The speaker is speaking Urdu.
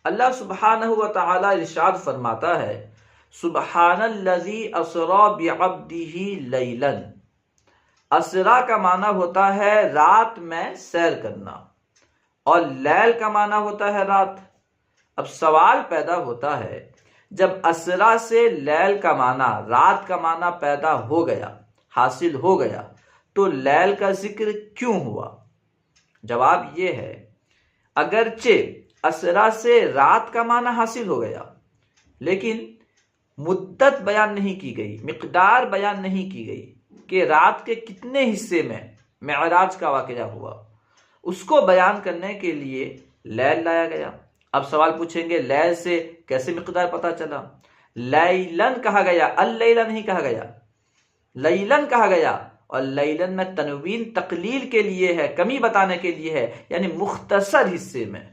اللہ سبحانہ و تعالی ارشاد فرماتا ہے سبحان الذی اسری بعبدہ لیلا۔ اسرا کا معنی ہوتا ہے رات میں سیر کرنا، اور لیل کا معنی ہوتا ہے رات۔ اب سوال پیدا ہوتا ہے جب اسرا سے لیل کا معنی، رات کا معنی پیدا ہو گیا، حاصل ہو گیا، تو لیل کا ذکر کیوں ہوا؟ جواب یہ ہے اگرچہ اسرا سے رات کا معنی حاصل ہو گیا، لیکن مدت بیان نہیں کی گئی، مقدار بیان نہیں کی گئی کہ رات کے کتنے حصے میں معراج کا واقعہ ہوا۔ اس کو بیان کرنے کے لیے لیل لایا گیا۔ اب سوال پوچھیں گے لیل سے کیسے مقدار پتہ چلا؟ لیلن کہا گیا، اللیلہ نہیں کہا گیا، لیلن کہا گیا، اور لیلن میں تنوین تقلیل کے لیے ہے، کمی بتانے کے لیے ہے، یعنی مختصر حصے میں۔